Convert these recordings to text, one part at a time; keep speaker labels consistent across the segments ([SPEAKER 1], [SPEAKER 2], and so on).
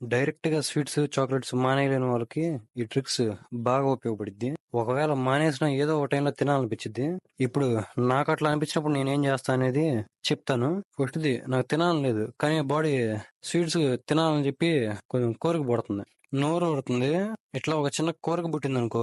[SPEAKER 1] Direct గా sweets, chocolates మానేయలేని వాళ్ళకి ఈ ట్రిక్స్ బాగా ఉపయోగపడిద్ది. ఒకవేళ మానేసినా ఏదో ఒక టైంలో తినాలనిపించిద్ది. ఇప్పుడు నాకు అట్లా అనిపించినప్పుడు నేనేం చేస్తా అనేది చెప్తాను. ఫస్ట్‌ది నాకు తినాలని లేదు. కానీ బాడీ స్వీట్స్ తినాలని చెప్పి కొంచెం కోరిక పుడుతుంది. నోరు ఊరుతుంది. ఇట్లా ఒక చిన్న కోరిక పుట్టిందనుకో,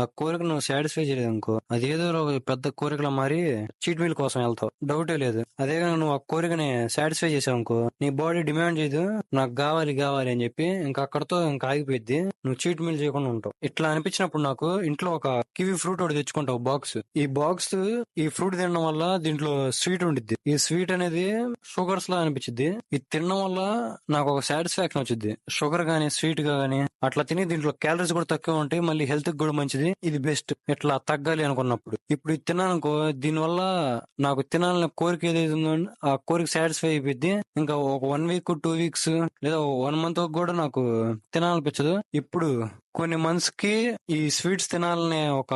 [SPEAKER 1] ఆ కోరిక నువ్వు సాటిస్ఫై చేయలేదనుకో, అదేదో ఒక పెద్ద కోరికలా మారి చీట్ మీల్ కోసం వెళ్తావు. డౌటే లేదు. అదే గనుక నువ్వు ఆ కోరికని సాటిస్ఫై చేసావనుకో, నీ బాడీ డిమాండ్ చేయదు. నాకు కావాలి కావాలి అని చెప్పి ఇంకా అక్కడతో ఇంకా ఆగిపోయిద్ది. నువ్వు చీట్ మీల్ చేయకుండా ఉంటావు. ఇట్లా అనిపించినప్పుడు నాకు ఇంట్లో ఒక కివి ఫ్రూట్ ఒకటి తెచ్చుకుంటావు బాక్స్. ఈ బాక్స్ ఈ ఫ్రూట్ తినడం వల్ల దీంట్లో స్వీట్ ఉండిద్ది. ఈ స్వీట్ అనేది షుగర్స్ లా అనిపించింది. ఇది తినడం వల్ల నాకు ఒక సాటిస్ఫాక్షన్ వచ్చింది. షుగర్ గానీ స్వీట్ గానీ అట్లా తిని దీంట్లో క్యాలరీస్ కూడా తక్కువ ఉంటాయి. మళ్ళీ హెల్త్ కూడా మంచిది. ఇది బెస్ట్. ఇట్లా తగ్గాలి అనుకున్నప్పుడు ఇప్పుడు ఇది తిన్నానుకో, దీనివల్ల నాకు తినాలనే కోరిక ఏదైతే ఉందో ఆ కోరిక సాటిస్ఫై అయిపోయింది. ఇంకా ఒక 1 వీక్ 2 వీక్స్ లేదా 1 మంత్ కూడా నాకు తినాలనిపించదు. ఇప్పుడు కొన్ని మంత్స్ కి ఈ స్వీట్స్ తినాలనే ఒక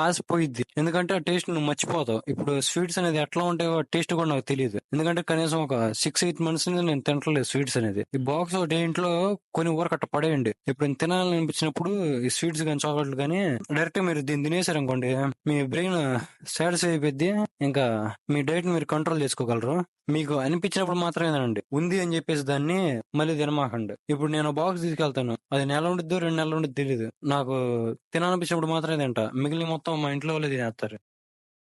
[SPEAKER 1] ఆశ పోయిద్ది. ఎందుకంటే ఆ టేస్ట్ నువ్వు మర్చిపోతావు. ఇప్పుడు స్వీట్స్ అనేది ఎట్లా ఉంటాయో టేస్ట్ కూడా నాకు తెలియదు. ఎందుకంటే కనీసం ఒక 6-8 months నుంచి నేను తింటలేదు స్వీట్స్ అనేది. ఈ బాక్స్ ఒకటి ఇంట్లో కొన్ని ఊరకు అట్ట పడేయండి. ఇప్పుడు నేను తినాలని అనిపించినప్పుడు ఈ స్వీట్స్ కానీ చాక్లెట్లు కానీ డైరెక్ట్ మీరు దీన్ని తినేసారు అనుకోండి, మీ బ్రెయిన్ సాటిస్ఫై అయిపోద్ది. ఇంకా మీ డైట్ మీరు కంట్రోల్ చేసుకోగలరు. మీకు అనిపించినప్పుడు మాత్రమే తినండి. ఉంది అని చెప్పేసి దాన్ని మళ్ళీ తినమాకండి. ఇప్పుడు నేను బాక్స్ తీసుకెళ్తాను, అది నెల ఉండిద్దో 2 నెలలు ఉండిద్దో తెలియదు. నాకు తినాలనిపించినప్పుడు మాత్రమే తింటా. మిగిలిన మొత్తం మా ఇంట్లో వాళ్ళే తినేస్తారు.